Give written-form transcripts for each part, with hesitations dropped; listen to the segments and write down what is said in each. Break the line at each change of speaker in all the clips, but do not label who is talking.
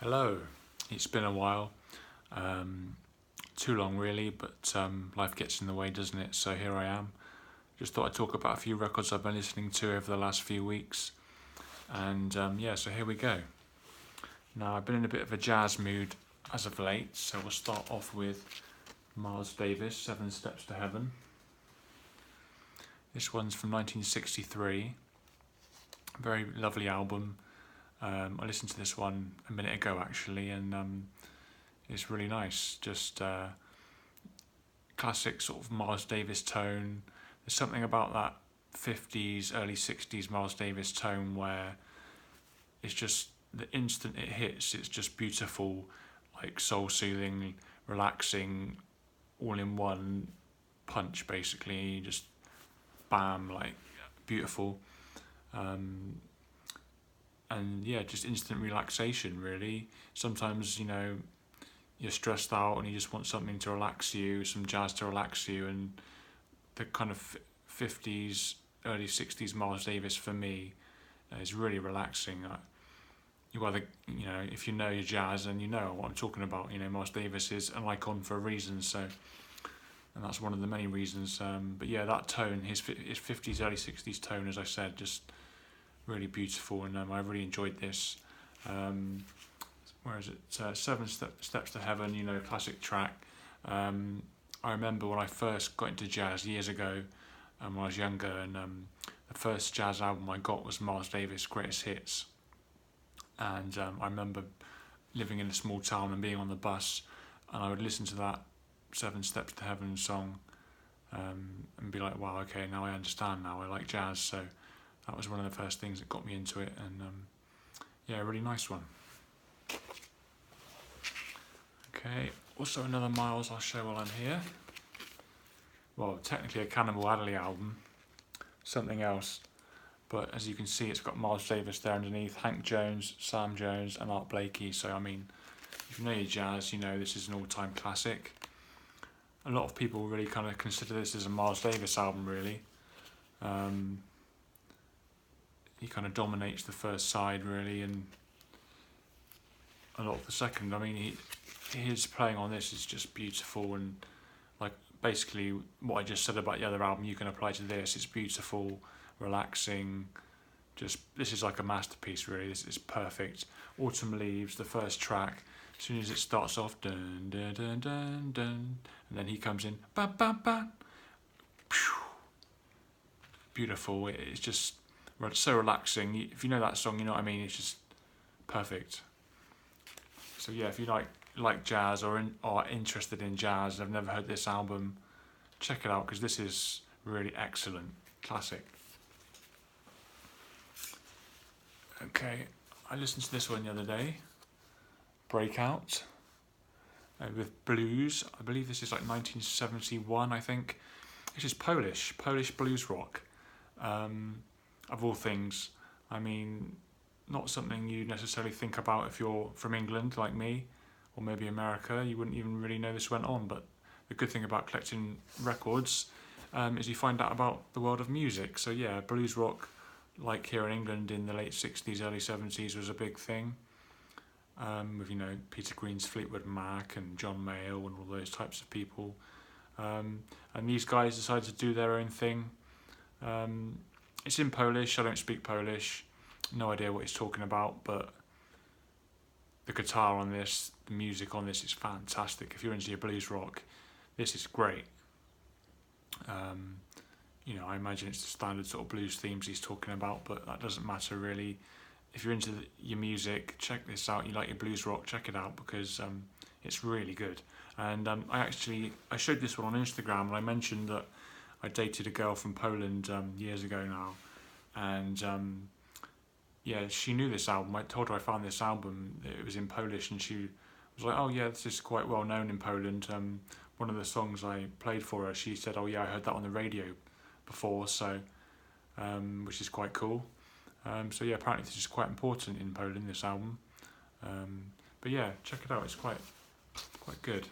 Hello, it's been a while, too long really, but life gets in the way, doesn't it? So here I am. Just thought I'd talk about a few records I've been listening to over the last few weeks, and yeah, so here we go. Now I've been in a bit of a jazz mood as of late, so we'll start off with Miles Davis, Seven Steps to Heaven. This one's from 1963, very lovely album. I listened to this one a minute ago actually, and it's really nice. Just classic sort of Miles Davis tone. There's something about that 50s, early 60s Miles Davis tone where it's just the instant it hits, it's just beautiful, like soul soothing, relaxing, all in one punch basically. Just bam, like beautiful. And yeah, just instant relaxation really. Sometimes, you're stressed out and you just want something to relax you, some jazz to relax you, and the kind of 50s, early 60s Miles Davis for me is really relaxing. You either, if you know your jazz and you know what I'm talking about, Miles Davis is an icon for a reason, so, and that's one of the many reasons. But yeah, that tone, his 50s, early 60s tone, as I said, just really beautiful, and I really enjoyed this. Where is it? Seven Steps to Heaven, classic track. I remember when I first got into jazz years ago, when I was younger, and the first jazz album I got was Miles Davis' Greatest Hits. And I remember living in a small town and being on the bus, and I would listen to that Seven Steps to Heaven song and be like, wow, okay, now I understand now, I like jazz. So that was one of the first things that got me into it, and yeah, a really nice one. Okay, also another Miles I'll show while I'm here. Well, technically a Cannibal Adderley album, something else, but as you can see it's got Miles Davis there underneath, Hank Jones, Sam Jones and Art Blakey, so I mean, if you know your jazz, this is an all-time classic. A lot of people really kind of consider this as a Miles Davis album really. He kind of dominates the first side really, and a lot of the second. I mean, his playing on this is just beautiful, and like basically what I just said about the other album you can apply to this. It's beautiful, relaxing, just this is like a masterpiece really. This is perfect. Autumn Leaves, the first track, as soon as it starts off, dun dun dun dun dun, and then he comes in, ba ba ba, beautiful. It's just so relaxing. If you know that song, you know what I mean. It's just perfect. So yeah, if you like jazz or are interested in jazz, I've never heard this album, check it out because this is really excellent, classic. Okay, I listened to this one the other day, Breakout, with blues. I believe this is like 1971, I think. This is Polish blues rock. Of all things, I mean, not something you necessarily think about if you're from England like me, or maybe America. You wouldn't even really know this went on, but the good thing about collecting records is you find out about the world of music. So yeah, blues rock, like here in England in the late 60s, early 70s, was a big thing, with Peter Green's Fleetwood Mac and John Mayall and all those types of people, and these guys decided to do their own thing. It's in Polish. I don't speak Polish, no idea what he's talking about, but the guitar on this, the music on this is fantastic. If you're into your blues rock, this is great. I imagine it's the standard sort of blues themes he's talking about, but that doesn't matter really. If you're into your music, check this out. You like your blues rock, check it out because it's really good. And I showed this one on Instagram, and I mentioned that I dated a girl from Poland years ago now, and yeah, she knew this album. I told her I found this album, it was in Polish, and she was like, oh yeah, this is quite well known in Poland. One of the songs I played for her, she said, oh yeah, I heard that on the radio before, so which is quite cool. So yeah, apparently this is quite important in Poland, this album. But yeah, check it out, it's quite good.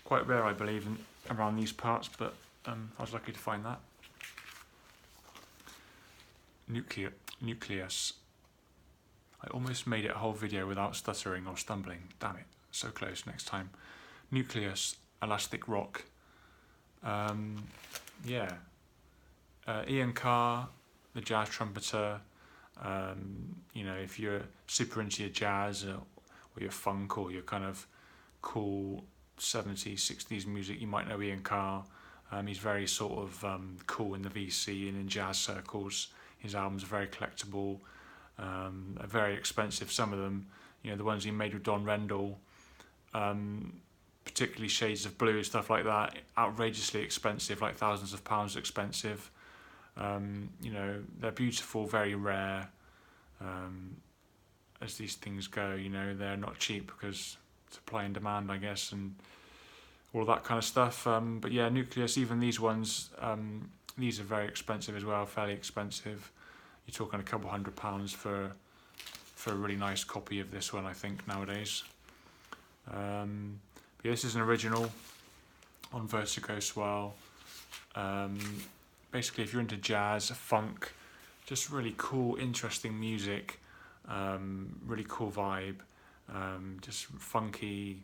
Quite rare, I believe, around these parts, but I was lucky to find that. Nucleus. I almost made it a whole video without stuttering or stumbling. Damn it, so close. Next time. Nucleus, Elastic Rock. Yeah. Ian Carr, the jazz trumpeter. You know, if you're super into your jazz or your funk or your kind of cool 70s, 60s music, you might know Ian Carr. He's very sort of cool in the VC and in jazz circles. His albums are very collectible, are very expensive. Some of them, you know, the ones he made with Don Rendell, particularly Shades of Blue, stuff like that, outrageously expensive, like thousands of pounds expensive. You know, they're beautiful, very rare. As these things go, you know, they're not cheap because supply and demand, I guess, and all that kind of stuff. But yeah, Nucleus, even these ones, these are very expensive as well, fairly expensive. You're talking a couple £100 for a really nice copy of this one, I think, nowadays. But yeah, this is an original on Vertigo Swell. Basically, if you're into jazz, funk, just really cool, interesting music, really cool vibe, just funky,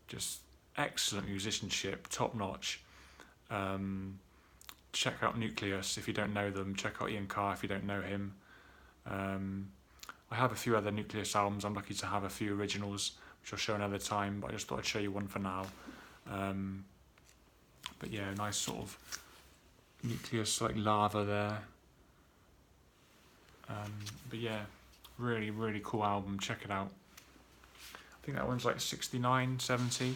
just excellent musicianship, top notch. Check out Nucleus if you don't know them. Check out Ian Carr if you don't know him. I have a few other Nucleus albums. I'm lucky to have a few originals, which I'll show another time, but I just thought I'd show you one for now. But yeah, nice sort of Nucleus like lava there. But yeah, really, really cool album. Check it out. I think that one's like 69, 70.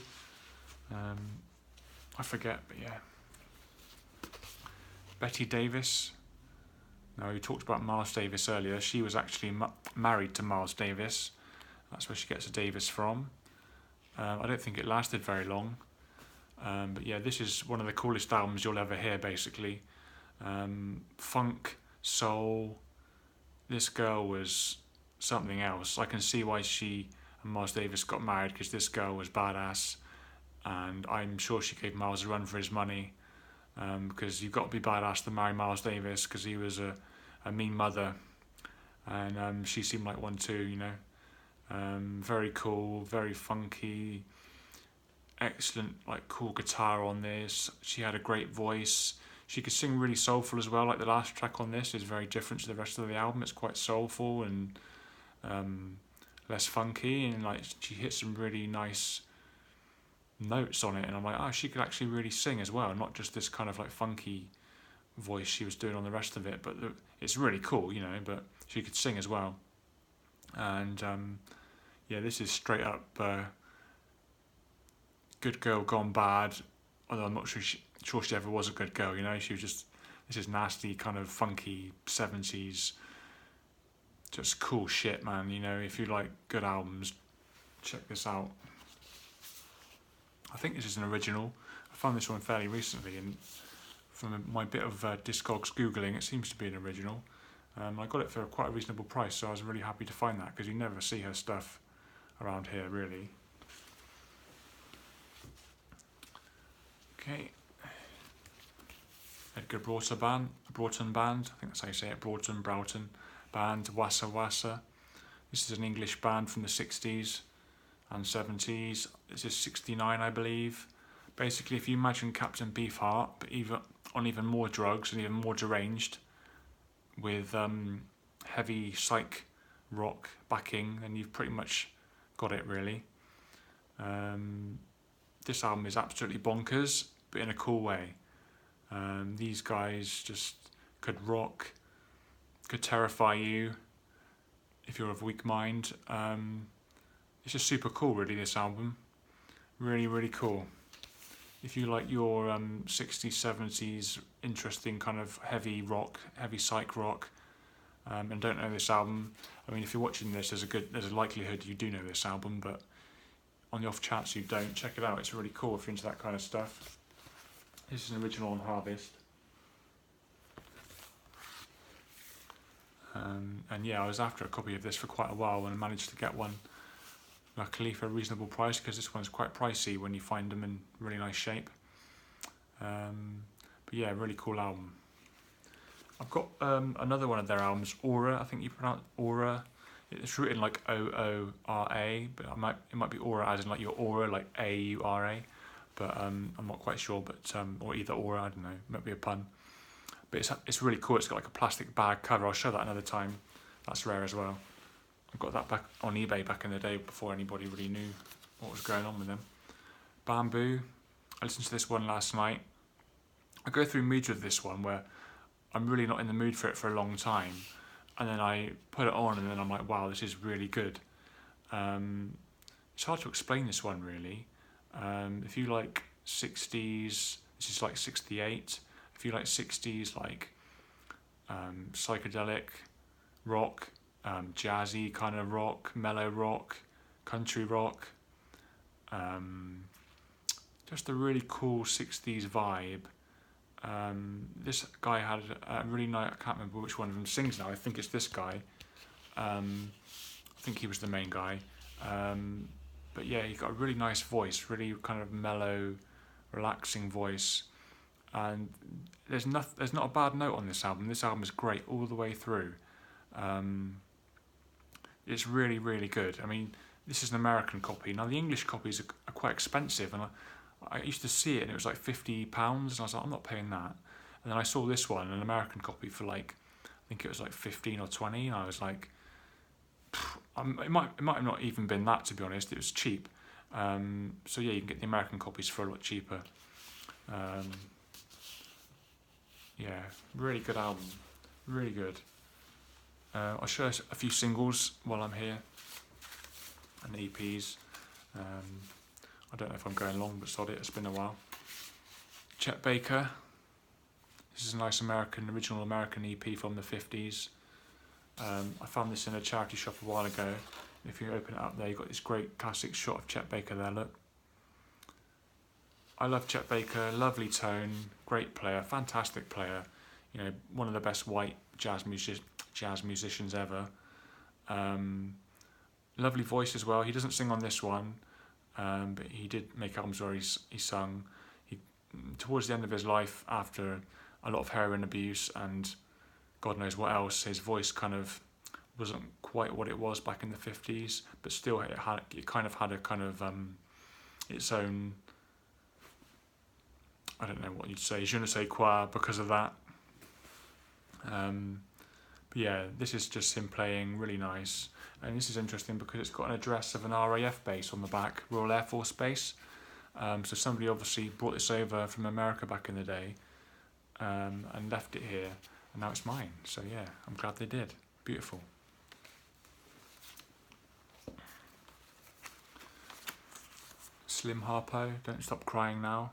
I forget, but yeah. Betty Davis. Now, we talked about Miles Davis earlier. She was actually married to Miles Davis. That's where she gets a Davis from. I don't think it lasted very long. But yeah, this is one of the coolest albums you'll ever hear, basically. Funk, soul. This girl was something else. I can see why she and Miles Davis got married, because this girl was badass. And I'm sure she gave Miles a run for his money. Because you've got to be badass to marry Miles Davis, because he was a mean mother. And she seemed like one too, you know. Very cool, very funky. Excellent, like, cool guitar on this. She had a great voice. She could sing really soulful as well. Like the last track on this is very different to the rest of the album. It's quite soulful and less funky, and like she hit some really nice notes on it. And I'm like, oh, she could actually really sing as well, not just this kind of like funky voice she was doing on the rest of it. But it's really cool, you know. But she could sing as well. And yeah, this is straight up good girl gone bad. Although I'm not sure she ever was a good girl, you know. She was just, this is nasty, kind of funky 70s, just cool shit, man. You know, if you like good albums, check this out. I think this is an original. I found this one fairly recently, and from my bit of Discogs Googling, it seems to be an original. I got it for quite a reasonable price, so I was really happy to find that, because you never see her stuff around here, really. Okay. Edgar Broughton Band, I think that's how you say it, Broughton Band, Wassa. This is an English band from the 60s and 70s. This is 69, I believe. Basically, if you imagine Captain Beefheart, but even more drugs and even more deranged, with heavy psych rock backing, then you've pretty much got it, really. This album is absolutely bonkers, but in a cool way. These guys just could rock, could terrify you if you're of weak mind. It's just super cool, really, this album. Really, really cool. If you like your 60s, 70s interesting kind of heavy rock, heavy psych rock, and don't know this album, I mean, if you're watching this, there's a likelihood you do know this album, but on the off chance you don't, check it out. It's really cool if you're into that kind of stuff. This is an original on Harvest. And yeah, I was after a copy of this for quite a while and I managed to get one, luckily, for a reasonable price, because this one's quite pricey when you find them in really nice shape. But yeah, really cool album. I've got another one of their albums, Aura, I think you pronounce Aura. It's written like Oora, but it might be aura as in like your aura, like Aura, but I'm not quite sure. But or either aura, I don't know, might be a pun. But it's really cool. It's got like a plastic bag cover. I'll show that another time. That's rare as well. I got that back on eBay back in the day before anybody really knew what was going on with them. Bamboo. I listened to this one last night. I go through moods with this one where I'm really not in the mood for it for a long time, and then I put it on, and then I'm like, wow, this is really good. It's hard to explain this one really. If you like 60s, this is like 68. If you like 60s, like psychedelic rock, jazzy kind of rock, mellow rock, country rock, just a really cool 60s vibe. This guy had a really nice, I can't remember which one of them sings now, I think it's this guy. I think he was the main guy. But yeah, he got a really nice voice, really kind of mellow, relaxing voice. And there's not a bad note on this album. This album is great all the way through. It's really, really good. I mean, this is an American copy. Now, the English copies are quite expensive, and I used to see it, and it was like £50, and I was like, I'm not paying that. And then I saw this one, an American copy, for like, I think it was like 15 or 20, and I was like, it might have not even been that, to be honest. It was cheap. So yeah, you can get the American copies for a lot cheaper. Yeah, really good album, really good. I'll show us a few singles while I'm here, and EPs. I don't know if I'm going long, but sod it, it's been a while. Chet Baker. This is a nice original American EP from the 50s. I found this in a charity shop a while ago. If you open it up there, you've got this great classic shot of Chet Baker there, look. I love Chet Baker, lovely tone, great player, fantastic player. You know, one of the best white jazz musicians ever. Lovely voice as well. He doesn't sing on this one, but he did make albums where he sung. Towards the end of his life, after a lot of heroin abuse and God knows what else, his voice kind of wasn't quite what it was back in the 50s, but still it kind of had a kind of its own, I don't know what you'd say, je ne sais quoi, because of that. But yeah, this is just him playing really nice. And this is interesting because it's got an address of an RAF base on the back, Royal Air Force Base. So somebody obviously brought this over from America back in the day, and left it here, and now it's mine. So yeah, I'm glad they did. Beautiful. Slim Harpo, Don't Stop Crying Now.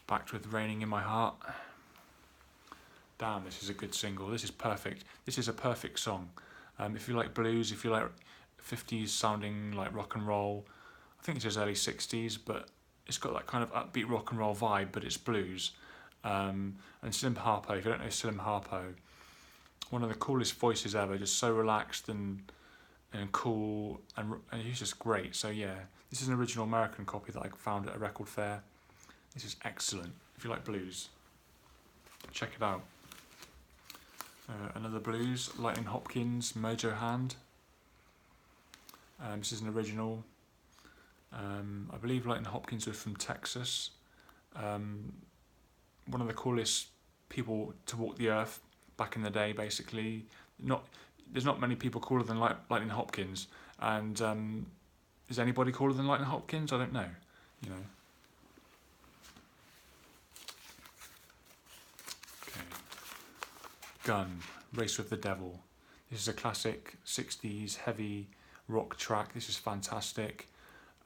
Backed with Raining in My Heart. Damn, this is a good single. This is perfect. This is a perfect song. If you like blues, if you like 50s sounding like rock and roll, I think it's early 60s, but it's got that kind of upbeat rock and roll vibe, but it's blues. And Slim Harpo, if you don't know Slim Harpo, one of the coolest voices ever, just so relaxed and cool, and he's just great. So yeah, this is an original American copy that I found at a record fair. This is excellent. If you like blues, check it out. Another blues, Lightning Hopkins, Mojo Hand. This is an original. I believe Lightning Hopkins was from Texas. One of the coolest people to walk the earth back in the day, basically. There's not many people cooler than Lightning Hopkins, and is anybody cooler than Lightning Hopkins? I don't know. You know. Gun, Race with the Devil. This is a classic 60s heavy rock track. This is fantastic.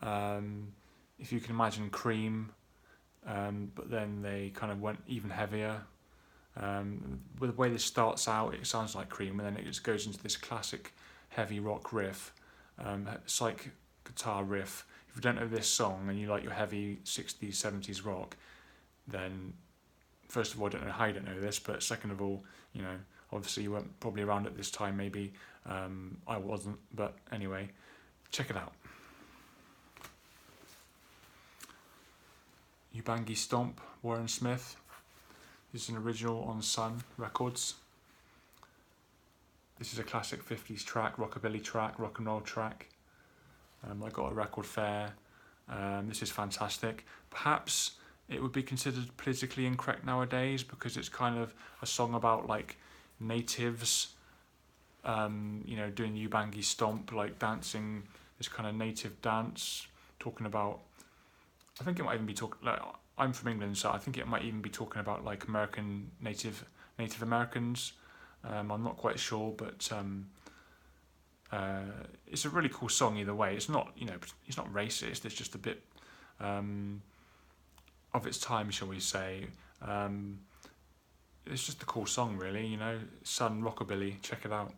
If you can imagine Cream, but then they kind of went even heavier. With the way this starts out, it sounds like Cream, and then it just goes into this classic heavy rock riff, psych guitar riff. If you don't know this song and you like your heavy 60s, 70s rock, then first of all, I don't know how you don't know this, but second of all, you know, obviously you weren't probably around at this time, maybe. I wasn't, but anyway, check it out. Ubangi Stomp, Warren Smith. This is an original on Sun Records. This is a classic 50s track, rockabilly track, rock and roll track. I got a record fair. This is fantastic. Perhaps it would be considered politically incorrect nowadays because it's kind of a song about like natives, doing Ubangi stomp, like dancing this kind of native dance, talking about, I think it might even be talking, like, I'm from England, so I think it might even be talking about like American Native Americans. I'm not quite sure, but it's a really cool song either way. It's not, it's not racist. It's just a bit of its time, shall we say. It's just a cool song, really. Sun rockabilly. Check it out.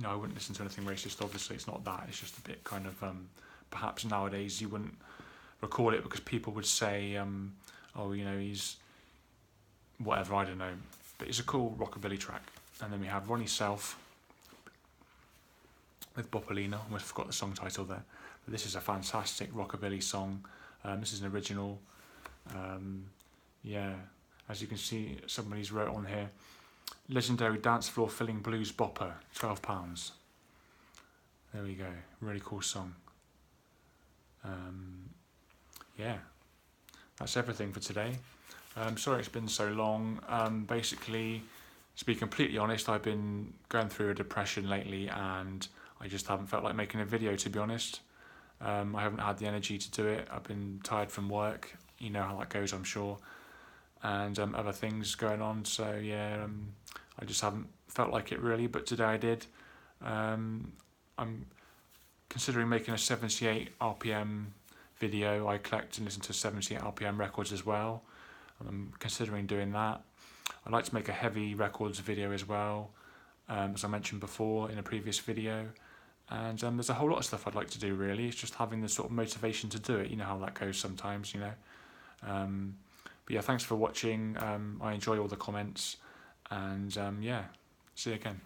I wouldn't listen to anything racist. Obviously, it's not that. It's just a bit kind of perhaps nowadays you wouldn't record it because people would say, he's whatever. I don't know. But it's a cool rockabilly track. And then we have Ronnie Self with Boppolina. I forgot the song title there. But this is a fantastic rockabilly song. This is an original. As you can see, somebody's wrote on here, legendary dance floor filling blues bopper, £12. There we go. Really cool song. That's everything for today. Sorry it's been so long. Basically, to be completely honest, I've been going through a depression lately and I just haven't felt like making a video, to be honest. I haven't had the energy to do it. I've been tired from work. You know how that goes, I'm sure. And other things going on. So, I just haven't felt like it really, but today I did. I'm considering making a 78 RPM video. I collect and listen to 78 RPM records as well. I'm considering doing that. I'd like to make a heavy records video as well, as I mentioned before in a previous video. And there's a whole lot of stuff I'd like to do really. It's just having the sort of motivation to do it. You know how that goes sometimes, But yeah, thanks for watching. I enjoy all the comments. And see you again.